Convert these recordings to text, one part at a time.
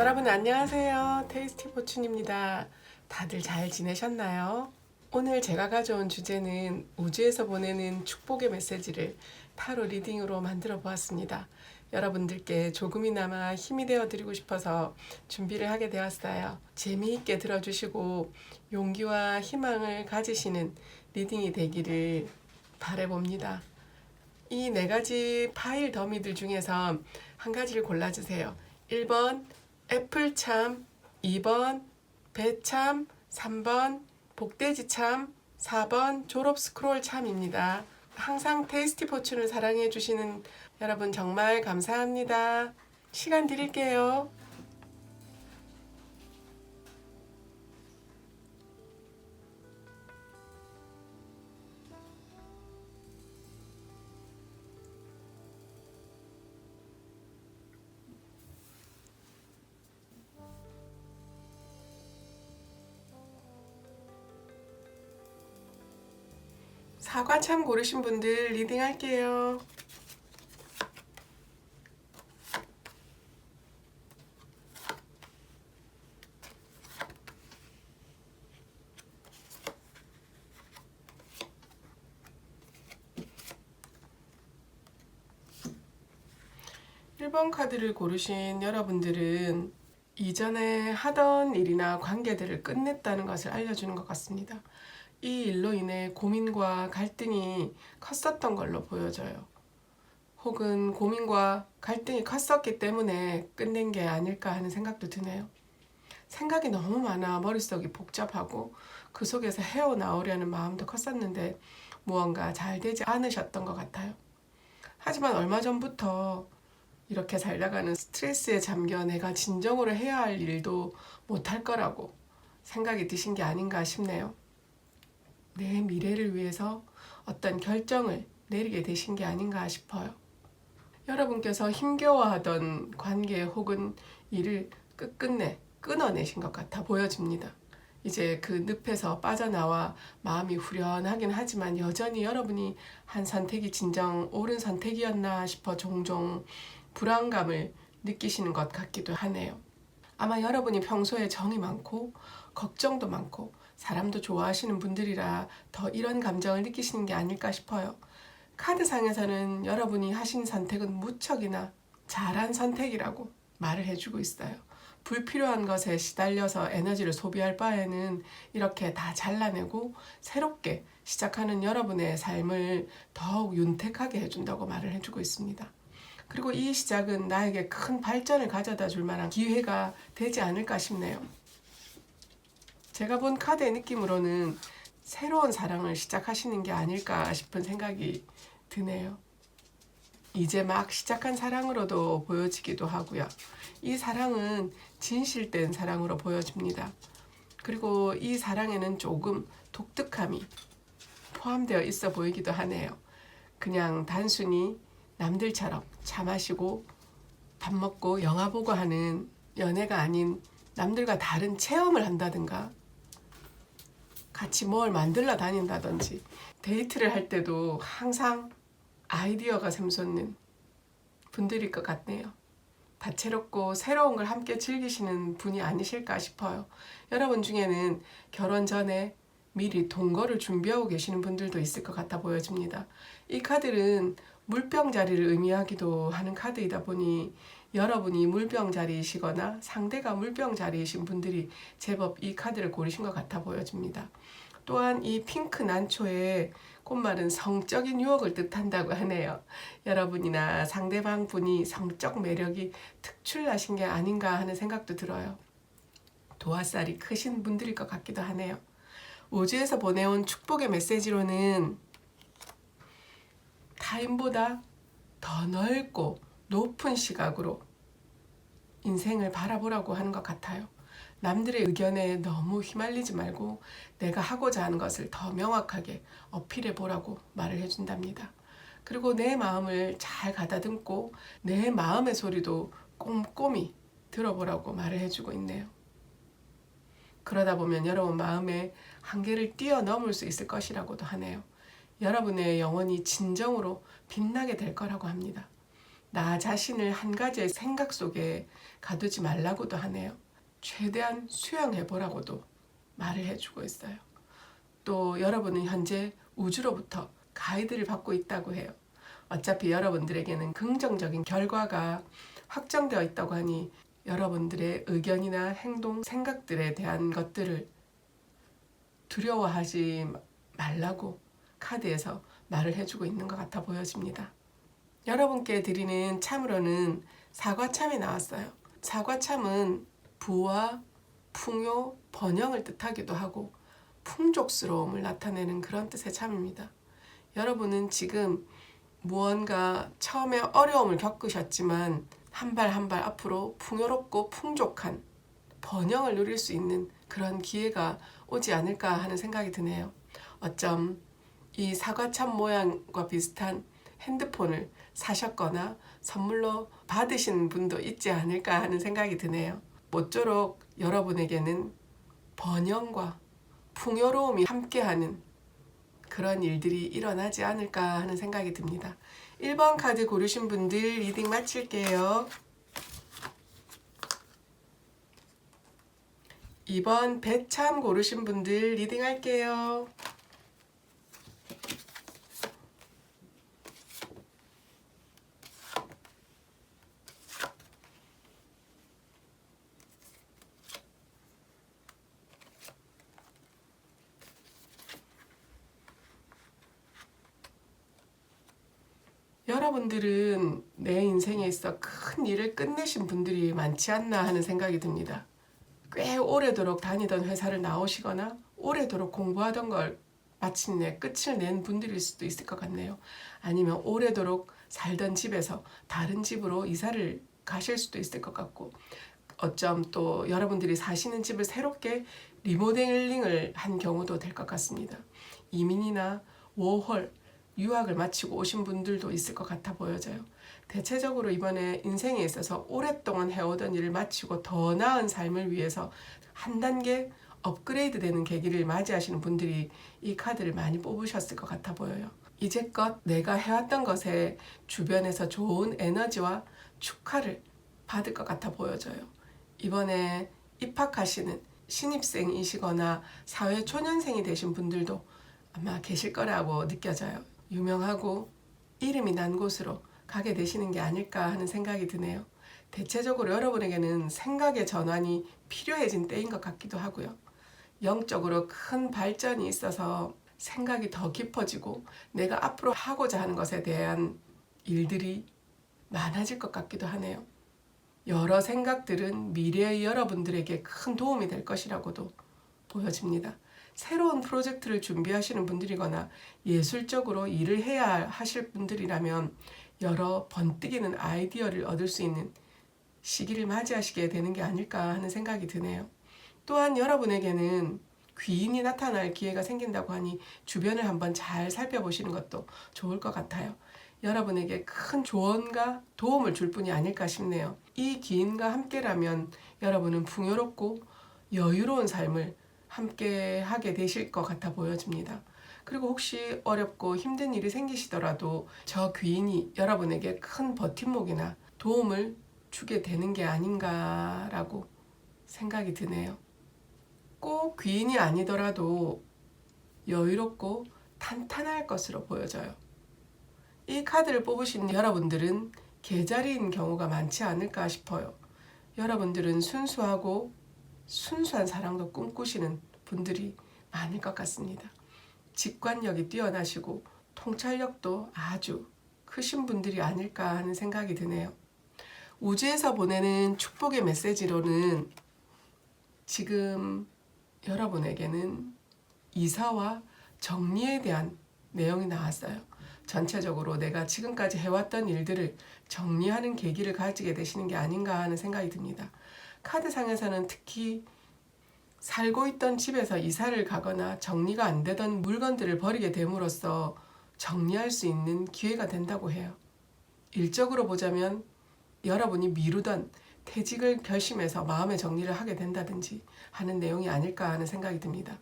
여러분 안녕하세요. 테이스티 포춘입니다. 다들 잘 지내셨나요? 오늘 제가 가져온 주제는 우주에서 보내는 축복의 메시지를 타로 리딩으로 만들어 보았습니다. 여러분들께 조금이나마 힘이 되어 드리고 싶어서 준비를 하게 되었어요. 재미있게 들어주시고 용기와 희망을 가지시는 리딩이 되기를 바라봅니다. 이 네 가지 파일 더미들 중에서 한 가지를 골라주세요. 1번 애플참, 2번 배참, 3번 복돼지참, 4번 졸업 스크롤 참입니다. 항상 테이스티 포춘을 사랑해 주시는 여러분 정말 감사합니다. 시간 드릴게요. 사과참 고르신 분들 리딩 할게요. 일 번 카드를 고르신 여러분들은 이전에 하던 일이나 관계들을 끝냈다는 것을 알려주는 것 같습니다. 이 일로 인해 고민과 갈등이 컸었던 걸로 보여져요. 혹은 고민과 갈등이 컸었기 때문에 끝낸 게 아닐까 하는 생각도 드네요. 생각이 너무 많아 머릿속이 복잡하고 그 속에서 헤어나오려는 마음도 컸었는데 무언가 잘 되지 않으셨던 것 같아요. 하지만 얼마 전부터 이렇게 살다가는 스트레스에 잠겨 내가 진정으로 해야 할 일도 못할 거라고 생각이 드신 게 아닌가 싶네요. 내 미래를 위해서 어떤 결정을 내리게 되신 게 아닌가 싶어요. 여러분께서 힘겨워하던 관계 혹은 일을 끝끝내 끊어내신 것 같아 보여집니다. 이제 그 늪에서 빠져나와 마음이 후련하긴 하지만 여전히 여러분이 한 선택이 진정 옳은 선택이었나 싶어 종종 불안감을 느끼시는 것 같기도 하네요. 아마 여러분이 평소에 정이 많고 걱정도 많고 사람도 좋아하시는 분들이라 더 이런 감정을 느끼시는 게 아닐까 싶어요. 카드상에서는 여러분이 하신 선택은 무척이나 잘한 선택이라고 말을 해주고 있어요. 불필요한 것에 시달려서 에너지를 소비할 바에는 이렇게 다 잘라내고 새롭게 시작하는 여러분의 삶을 더욱 윤택하게 해준다고 말을 해주고 있습니다. 그리고 이 시작은 나에게 큰 발전을 가져다 줄 만한 기회가 되지 않을까 싶네요. 제가 본 카드의 느낌으로는 새로운 사랑을 시작하시는 게 아닐까 싶은 생각이 드네요. 이제 막 시작한 사랑으로도 보여지기도 하고요. 이 사랑은 진실된 사랑으로 보여집니다. 그리고 이 사랑에는 조금 독특함이 포함되어 있어 보이기도 하네요. 그냥 단순히 남들처럼 차 마시고 밥 먹고 영화 보고 하는 연애가 아닌 남들과 다른 체험을 한다든가 같이 뭘 만들러 다닌다든지 데이트를 할 때도 항상 아이디어가 샘솟는 분들일 것 같네요. 다채롭고 새로운 걸 함께 즐기시는 분이 아니실까 싶어요. 여러분 중에는 결혼 전에 미리 동거를 준비하고 계시는 분들도 있을 것 같아 보여집니다. 이 카드는 물병자리를 의미하기도 하는 카드이다 보니 여러분이 물병자리이시거나 상대가 물병자리이신 분들이 제법 이 카드를 고르신 것 같아 보여집니다. 또한 이 핑크 난초의 꽃말은 성적인 유혹을 뜻한다고 하네요. 여러분이나 상대방 분이 성적 매력이 특출나신 게 아닌가 하는 생각도 들어요. 도화살이 크신 분들일 것 같기도 하네요. 우주에서 보내온 축복의 메시지로는 타인보다 더 넓고 높은 시각으로 인생을 바라보라고 하는 것 같아요. 남들의 의견에 너무 휘말리지 말고 내가 하고자 하는 것을 더 명확하게 어필해 보라고 말을 해준답니다. 그리고 내 마음을 잘 가다듬고 내 마음의 소리도 꼼꼼히 들어보라고 말을 해주고 있네요. 그러다 보면 여러분 마음의 한계를 뛰어넘을 수 있을 것이라고도 하네요. 여러분의 영혼이 진정으로 빛나게 될 거라고 합니다. 나 자신을 한 가지의 생각 속에 가두지 말라고도 하네요. 최대한 수용해보라고도 말을 해주고 있어요. 또 여러분은 현재 우주로부터 가이드를 받고 있다고 해요. 어차피 여러분들에게는 긍정적인 결과가 확정되어 있다고 하니 여러분들의 의견이나 행동, 생각들에 대한 것들을 두려워하지 말라고 카드에서 말을 해주고 있는 것 같아 보여집니다. 여러분께 드리는 참으로는 사과참이 나왔어요. 사과참은 부와 풍요, 번영을 뜻하기도 하고 풍족스러움을 나타내는 그런 뜻의 참입니다. 여러분은 지금 무언가 처음에 어려움을 겪으셨지만 한 발 한 발 앞으로 풍요롭고 풍족한 번영을 누릴 수 있는 그런 기회가 오지 않을까 하는 생각이 드네요. 어쩜 이 사과참 모양과 비슷한 핸드폰을 사셨거나 선물로 받으신 분도 있지 않을까 하는 생각이 드네요. 모쪼록 여러분에게는 번영과 풍요로움이 함께하는 그런 일들이 일어나지 않을까 하는 생각이 듭니다. 1번 카드 고르신 분들 리딩 마칠게요. 2번 배참 고르신 분들 리딩 할게요. 여러분들은 내 인생에 있어 큰 일을 끝내신 분들이 많지 않나 하는 생각이 듭니다. 꽤 오래도록 다니던 회사를 나오시거나 오래도록 공부하던 걸 마침내 끝을 낸 분들일 수도 있을 것 같네요. 아니면 오래도록 살던 집에서 다른 집으로 이사를 가실 수도 있을 것 같고, 어쩜 또 여러분들이 사시는 집을 새롭게 리모델링을 한 경우도 될 것 같습니다. 이민이나 워홀, 유학을 마치고 오신 분들도 있을 것 같아 보여져요. 대체적으로 이번에 인생에 있어서 오랫동안 해오던 일을 마치고 더 나은 삶을 위해서 한 단계 업그레이드 되는 계기를 맞이하시는 분들이 이 카드를 많이 뽑으셨을 것 같아 보여요. 이제껏 내가 해왔던 것에 주변에서 좋은 에너지와 축하를 받을 것 같아 보여져요. 이번에 입학하시는 신입생이시거나 사회초년생이 되신 분들도 아마 계실 거라고 느껴져요. 유명하고 이름이 난 곳으로 가게 되시는 게 아닐까 하는 생각이 드네요. 대체적으로 여러분에게는 생각의 전환이 필요해진 때인 것 같기도 하고요. 영적으로 큰 발전이 있어서 생각이 더 깊어지고 내가 앞으로 하고자 하는 것에 대한 일들이 많아질 것 같기도 하네요. 여러 생각들은 미래의 여러분들에게 큰 도움이 될 것이라고도 보여집니다. 새로운 프로젝트를 준비하시는 분들이거나 예술적으로 일을 해야 하실 분들이라면 여러 번뜩이는 아이디어를 얻을 수 있는 시기를 맞이하시게 되는 게 아닐까 하는 생각이 드네요. 또한 여러분에게는 귀인이 나타날 기회가 생긴다고 하니 주변을 한번 잘 살펴보시는 것도 좋을 것 같아요. 여러분에게 큰 조언과 도움을 줄 뿐이 아닐까 싶네요. 이 귀인과 함께라면 여러분은 풍요롭고 여유로운 삶을 함께 하게 되실 것 같아 보여집니다. 그리고 혹시 어렵고 힘든 일이 생기시더라도 저 귀인이 여러분에게 큰 버팀목이나 도움을 주게 되는 게 아닌가라고 생각이 드네요. 꼭 귀인이 아니더라도 여유롭고 탄탄할 것으로 보여져요. 이 카드를 뽑으신 여러분들은 개자리인 경우가 많지 않을까 싶어요. 여러분들은 순수하고 순수한 사랑도 꿈꾸시는 분들이 많을 것 같습니다. 직관력이 뛰어나시고 통찰력도 아주 크신 분들이 아닐까 하는 생각이 드네요. 우주에서 보내는 축복의 메시지로는 지금 여러분에게는 이사와 정리에 대한 내용이 나왔어요. 전체적으로 내가 지금까지 해왔던 일들을 정리하는 계기를 가지게 되시는 게 아닌가 하는 생각이 듭니다. 카드상에서는 특히 살고 있던 집에서 이사를 가거나 정리가 안 되던 물건들을 버리게 됨으로써 정리할 수 있는 기회가 된다고 해요. 일적으로 보자면 여러분이 미루던 퇴직을 결심해서 마음의 정리를 하게 된다든지 하는 내용이 아닐까 하는 생각이 듭니다.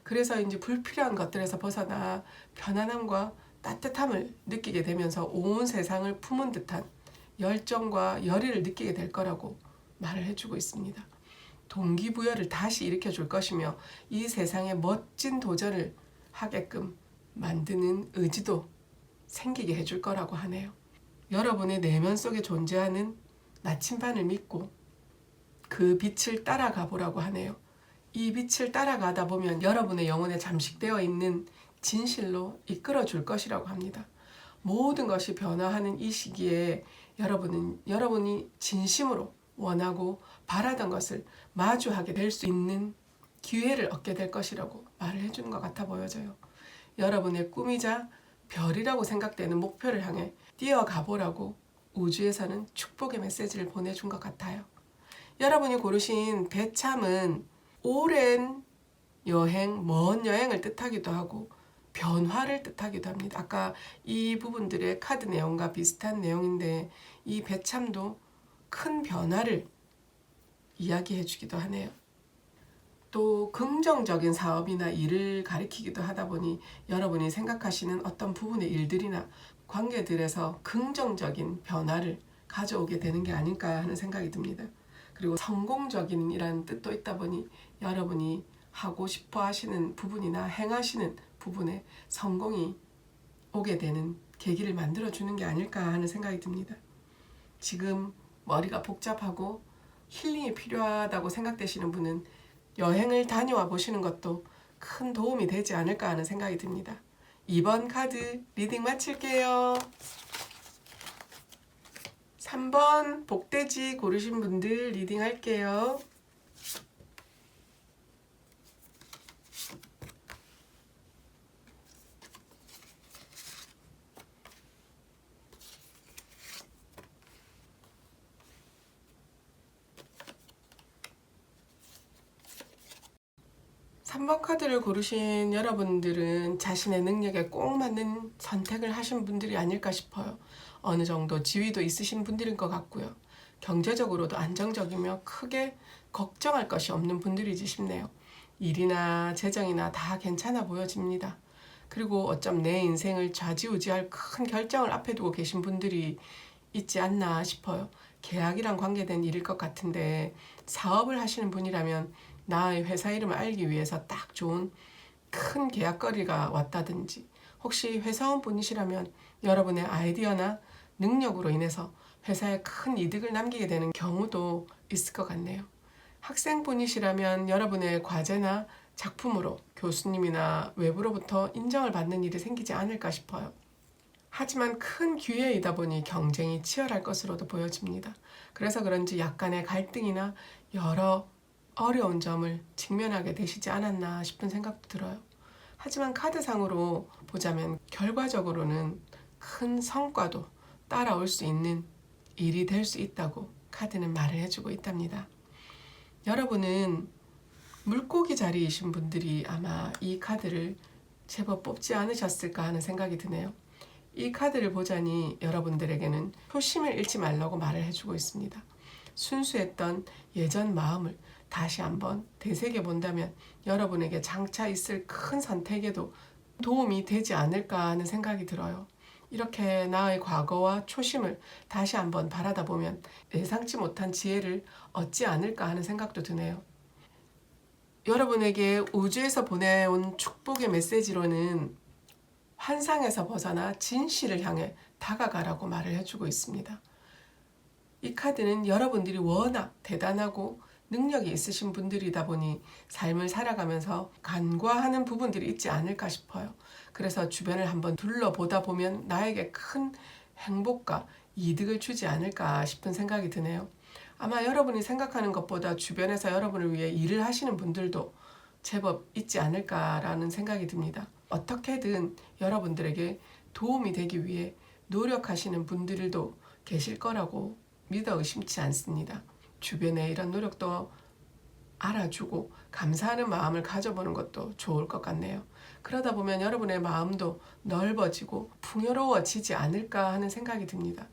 그래서 이제 불필요한 것들에서 벗어나 편안함과 따뜻함을 느끼게 되면서 온 세상을 품은 듯한 열정과 열의를 느끼게 될 거라고 말을 해주고 있습니다. 동기부여를 다시 일으켜 줄 것이며 이 세상에 멋진 도전을 하게끔 만드는 의지도 생기게 해줄 거라고 하네요. 여러분의 내면 속에 존재하는 나침반을 믿고 그 빛을 따라가 보라고 하네요. 이 빛을 따라가다 보면 여러분의 영혼에 잠식되어 있는 진실로 이끌어 줄 것이라고 합니다. 모든 것이 변화하는 이 시기에 여러분이 진심으로 원하고 바라던 것을 마주하게 될 수 있는 기회를 얻게 될 것이라고 말을 해주는 것 같아 보여져요. 여러분의 꿈이자 별이라고 생각되는 목표를 향해 뛰어가 보라고 우주에서는 축복의 메시지를 보내준 것 같아요. 여러분이 고르신 배참은 오랜 여행, 먼 여행을 뜻하기도 하고 변화를 뜻하기도 합니다. 아까 이 부분들의 카드 내용과 비슷한 내용인데 이 배참도 큰 변화를 이야기해 주기도 하네요. 또 긍정적인 사업이나 일을 가리키기도 하다 보니 여러분이 생각하시는 어떤 부분의 일들이나 관계들에서 긍정적인 변화를 가져오게 되는 게 아닐까 하는 생각이 듭니다. 그리고 성공적인 이라는 뜻도 있다 보니 여러분이 하고 싶어 하시는 부분이나 행하시는 부분에 성공이 오게 되는 계기를 만들어주는 게 아닐까 하는 생각이 듭니다. 지금 머리가 복잡하고 힐링이 필요하다고 생각되시는 분은 여행을 다녀와 보시는 것도 큰 도움이 되지 않을까 하는 생각이 듭니다. 2번 카드 리딩 마칠게요. 3번 복돼지 고르신 분들 리딩 할게요. 삼 번 카드를 고르신 여러분들은 자신의 능력에 꼭 맞는 선택을 하신 분들이 아닐까 싶어요. 어느 정도 지위도 있으신 분들인 것 같고요. 경제적으로도 안정적이며 크게 걱정할 것이 없는 분들이지 싶네요. 일이나 재정이나 다 괜찮아 보여집니다. 그리고 어쩜 내 인생을 좌지우지할 큰 결정을 앞에 두고 계신 분들이 있지 않나 싶어요. 계약이랑 관계된 일일 것 같은데 사업을 하시는 분이라면 나의 회사 이름을 알기 위해서 딱 좋은 큰 계약거리가 왔다든지 혹시 회사원 분이시라면 여러분의 아이디어나 능력으로 인해서 회사에 큰 이득을 남기게 되는 경우도 있을 것 같네요. 학생분이시라면 여러분의 과제나 작품으로 교수님이나 외부로부터 인정을 받는 일이 생기지 않을까 싶어요. 하지만 큰 기회이다 보니 경쟁이 치열할 것으로도 보여집니다. 그래서 그런지 약간의 갈등이나 여러 어려운 점을 직면하게 되시지 않았나 싶은 생각도 들어요. 하지만 카드상으로 보자면 결과적으로는 큰 성과도 따라올 수 있는 일이 될 수 있다고 카드는 말을 해주고 있답니다. 여러분은 물고기 자리이신 분들이 아마 이 카드를 제법 뽑지 않으셨을까 하는 생각이 드네요. 이 카드를 보자니 여러분들에게는 초심을 잃지 말라고 말을 해주고 있습니다. 순수했던 예전 마음을 다시 한번 되새겨 본다면 여러분에게 장차 있을 큰 선택에도 도움이 되지 않을까 하는 생각이 들어요. 이렇게 나의 과거와 초심을 다시 한번 바라다 보면 예상치 못한 지혜를 얻지 않을까 하는 생각도 드네요. 여러분에게 우주에서 보내온 축복의 메시지로는 환상에서 벗어나 진실을 향해 다가가라고 말을 해주고 있습니다. 이 카드는 여러분들이 워낙 대단하고 능력이 있으신 분들이다 보니 삶을 살아가면서 간과하는 부분들이 있지 않을까 싶어요. 그래서 주변을 한번 둘러보다 보면 나에게 큰 행복과 이득을 주지 않을까 싶은 생각이 드네요. 아마 여러분이 생각하는 것보다 주변에서 여러분을 위해 일을 하시는 분들도 제법 있지 않을까라는 생각이 듭니다. 어떻게든 여러분들에게 도움이 되기 위해 노력하시는 분들도 계실 거라고 믿어 의심치 않습니다. 주변에 이런 노력도 알아주고 감사하는 마음을 가져보는 것도 좋을 것 같네요. 그러다 보면 여러분의 마음도 넓어지고 풍요로워지지 않을까 하는 생각이 듭니다.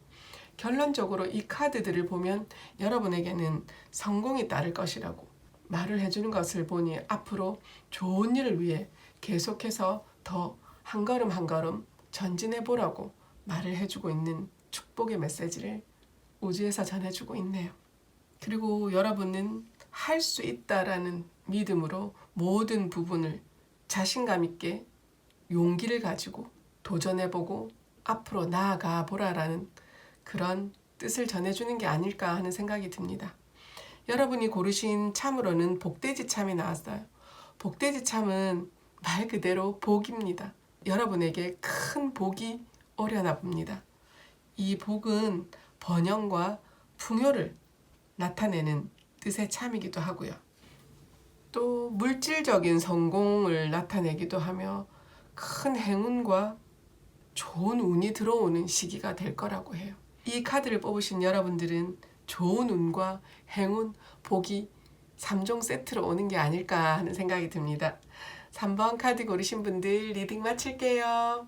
결론적으로 이 카드들을 보면 여러분에게는 성공이 따를 것이라고 말을 해주는 것을 보니 앞으로 좋은 일을 위해 계속해서 더 한 걸음 한 걸음 전진해 보라고 말을 해주고 있는 축복의 메시지를 우주에서 전해주고 있네요. 그리고 여러분은 할 수 있다라는 믿음으로 모든 부분을 자신감 있게 용기를 가지고 도전해보고 앞으로 나아가 보라라는 그런 뜻을 전해주는 게 아닐까 하는 생각이 듭니다. 여러분이 고르신 참으로는 복돼지 참이 나왔어요. 복돼지 참은 말 그대로 복입니다. 여러분에게 큰 복이 오려나 봅니다. 이 복은 번영과 풍요를 나타내는 뜻의 참이기도 하고요. 또 물질적인 성공을 나타내기도 하며 큰 행운과 좋은 운이 들어오는 시기가 될 거라고 해요. 이 카드를 뽑으신 여러분들은 좋은 운과 행운, 복이 3종 세트로 오는 게 아닐까 하는 생각이 듭니다. 3번 카드 고르신 분들 리딩 마칠게요.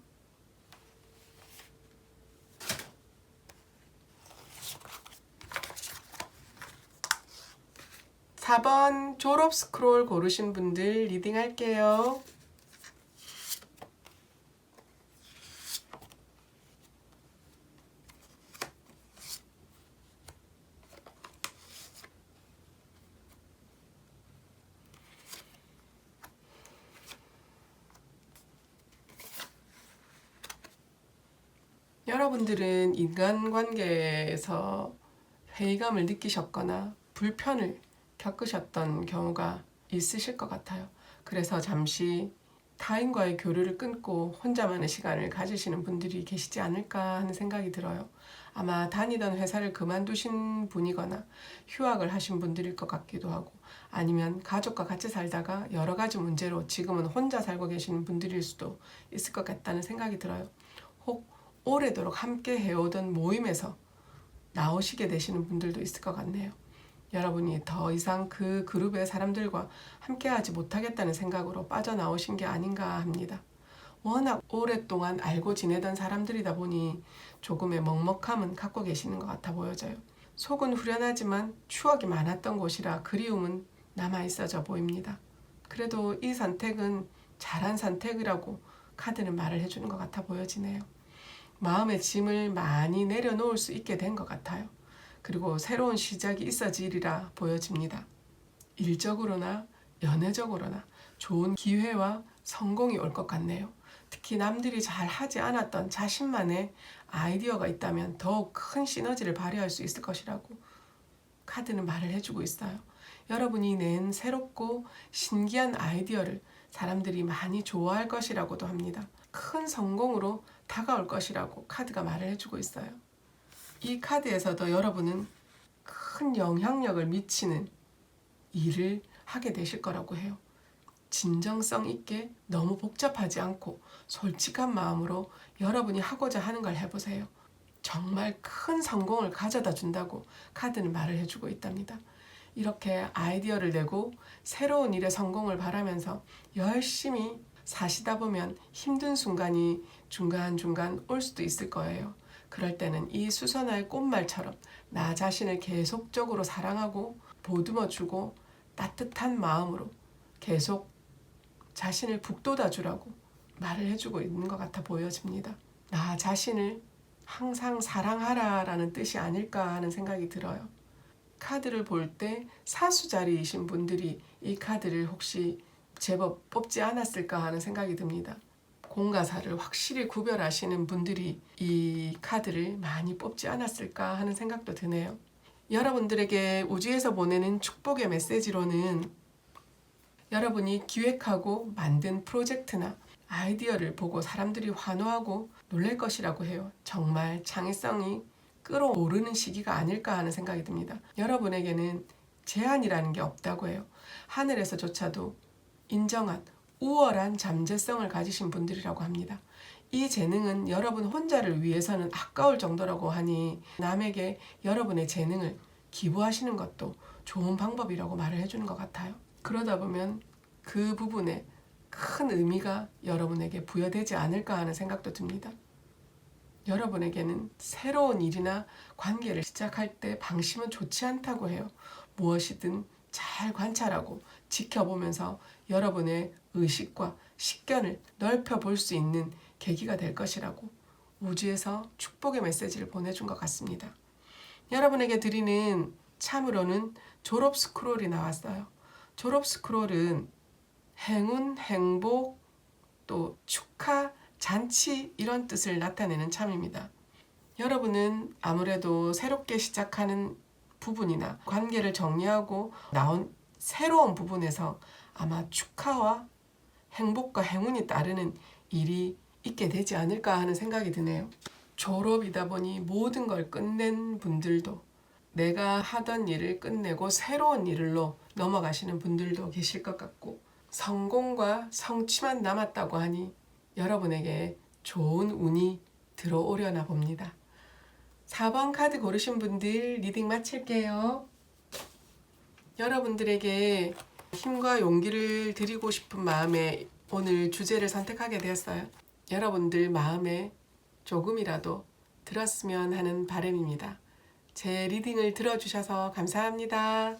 4번 졸업 스크롤 고르신 분들 리딩 할게요. 여러분들은 인간관계에서 회의감을 느끼셨거나 불편을 겪으셨던 경우가 있으실 것 같아요. 그래서 잠시 타인과의 교류를 끊고 혼자만의 시간을 가지시는 분들이 계시지 않을까 하는 생각이 들어요. 아마 다니던 회사를 그만두신 분이거나 휴학을 하신 분들일 것 같기도 하고, 아니면 가족과 같이 살다가 여러 가지 문제로 지금은 혼자 살고 계시는 분들일 수도 있을 것 같다는 생각이 들어요. 혹 오래도록 함께 해오던 모임에서 나오시게 되시는 분들도 있을 것 같네요. 여러분이 더 이상 그 그룹의 사람들과 함께하지 못하겠다는 생각으로 빠져나오신 게 아닌가 합니다. 워낙 오랫동안 알고 지내던 사람들이다 보니 조금의 먹먹함은 갖고 계시는 것 같아 보여져요. 속은 후련하지만 추억이 많았던 곳이라 그리움은 남아있어져 보입니다. 그래도 이 선택은 잘한 선택이라고 카드는 말을 해주는 것 같아 보여지네요. 마음의 짐을 많이 내려놓을 수 있게 된 것 같아요. 그리고 새로운 시작이 있어지리라 보여집니다. 일적으로나 연애적으로나 좋은 기회와 성공이 올 것 같네요. 특히 남들이 잘 하지 않았던 자신만의 아이디어가 있다면 더욱 큰 시너지를 발휘할 수 있을 것이라고 카드는 말을 해주고 있어요. 여러분이 낸 새롭고 신기한 아이디어를 사람들이 많이 좋아할 것이라고도 합니다. 큰 성공으로 다가올 것이라고 카드가 말을 해주고 있어요. 이 카드에서도 여러분은 큰 영향력을 미치는 일을 하게 되실 거라고 해요. 진정성 있게 너무 복잡하지 않고 솔직한 마음으로 여러분이 하고자 하는 걸 해보세요. 정말 큰 성공을 가져다 준다고 카드는 말을 해주고 있답니다. 이렇게 아이디어를 내고 새로운 일의 성공을 바라면서 열심히 사시다 보면 힘든 순간이 중간중간 올 수도 있을 거예요. 그럴 때는 이 수선화의 꽃말처럼 나 자신을 계속적으로 사랑하고 보듬어주고 따뜻한 마음으로 계속 자신을 북돋아주라고 말을 해주고 있는 것 같아 보여집니다. 나 자신을 항상 사랑하라라는 뜻이 아닐까 하는 생각이 들어요. 카드를 볼 때 사수자리이신 분들이 이 카드를 혹시 제법 뽑지 않았을까 하는 생각이 듭니다. 공과사를 확실히 구별하시는 분들이 이 카드를 많이 뽑지 않았을까 하는 생각도 드네요. 여러분들에게 우주에서 보내는 축복의 메시지로는 여러분이 기획하고 만든 프로젝트나 아이디어를 보고 사람들이 환호하고 놀랄 것이라고 해요. 정말 창의성이 끌어오르는 시기가 아닐까 하는 생각이 듭니다. 여러분에게는 제한이라는 게 없다고 해요. 하늘에서조차도 인정한 우월한 잠재성을 가지신 분들이라고 합니다. 이 재능은 여러분 혼자를 위해서는 아까울 정도라고 하니 남에게 여러분의 재능을 기부하시는 것도 좋은 방법이라고 말을 해주는 것 같아요. 그러다 보면 그 부분에 큰 의미가 여러분에게 부여되지 않을까 하는 생각도 듭니다. 여러분에게는 새로운 일이나 관계를 시작할 때 방심은 좋지 않다고 해요. 무엇이든 잘 관찰하고 지켜보면서 여러분의 의식과 식견을 넓혀볼 수 있는 계기가 될 것이라고 우주에서 축복의 메시지를 보내준 것 같습니다. 여러분에게 드리는 참으로는 졸업 스크롤이 나왔어요. 졸업 스크롤은 행운, 행복, 또 축하, 잔치 이런 뜻을 나타내는 참입니다. 여러분은 아무래도 새롭게 시작하는 부분이나 관계를 정리하고 나온 새로운 부분에서 아마 축하와 행복과 행운이 따르는 일이 있게 되지 않을까 하는 생각이 드네요. 졸업이다 보니 모든 걸 끝낸 분들도, 내가 하던 일을 끝내고 새로운 일로 넘어가시는 분들도 계실 것 같고, 성공과 성취만 남았다고 하니 여러분에게 좋은 운이 들어오려나 봅니다. 4번 카드 고르신 분들 리딩 마칠게요. 여러분들에게 힘과 용기를 드리고 싶은 마음에 오늘 주제를 선택하게 되었어요. 여러분들 마음에 조금이라도 들었으면 하는 바람입니다. 제 리딩을 들어주셔서 감사합니다.